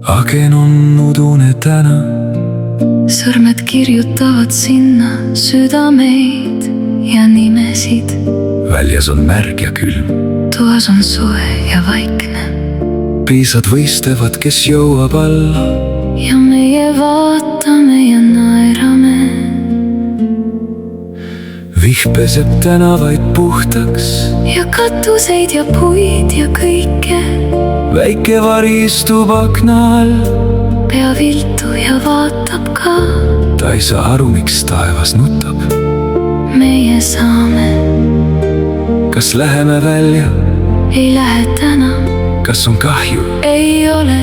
aken on udune täna. sõrmed kirjutavad sinna südameid ja nimesid. väljas on märg ja külm, toas on soe ja vaikne. piisad võistlevad, kes jõuab alla. ja meie vaatame ja naerame. vihm peseb tänavaid puhtaks ja katuseid ja puid ja kõike. väike vari istub akna all. pea viltu ja vaatab ka. ta ei saa aru, miks taevas nutab. meie saame. kas läheme välja? ei lähe täna. kas on kahju? ei ole.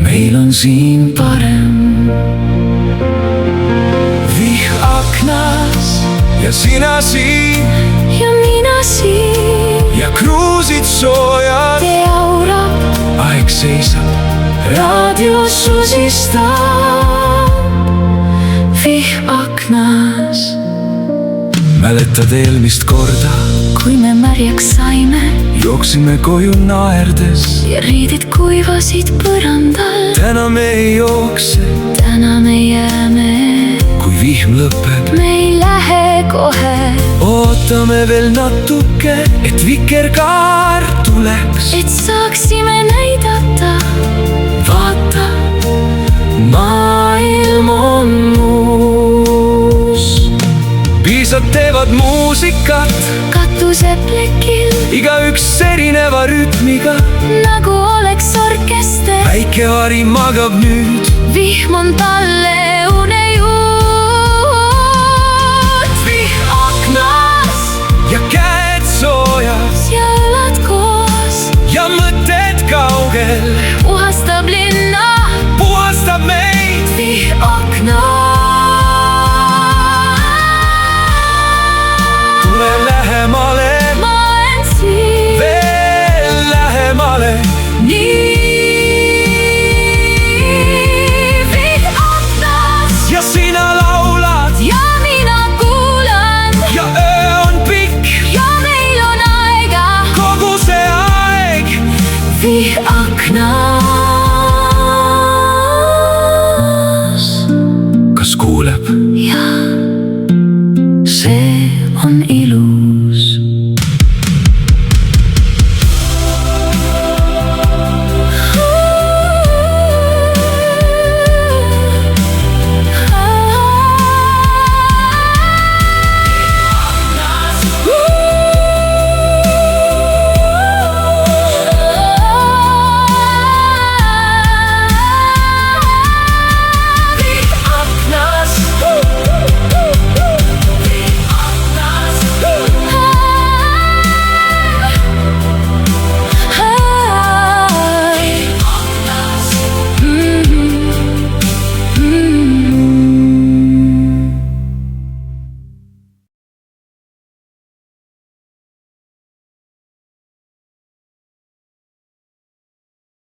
meil on siin parem. vihm aknas ja sina siin ja mina siin. ja kruusid soojad. tee aurab. aeg seisab, raadios susistab. vihm aknas. mäletad eelmist korda? kui me märjaks saime jooksime koju naerdes. ja riided kuivasid põrandal. täna me ei jookse, täna me jääme. kui vihm lõpeb, me ei lähe kohe. ootame veel natuke, et vikerkaar tuleks. et saaksime näidata. vaata, maailm on uus. piisad teevad muusikat, katuseplekil igaüks erineva rütmiga. nagu oleks orkester. väike vari magab nüüd, vihm on talle unejuut. vihm aknas ja käed soojas ja õlad koos. ja mõtted kaugel.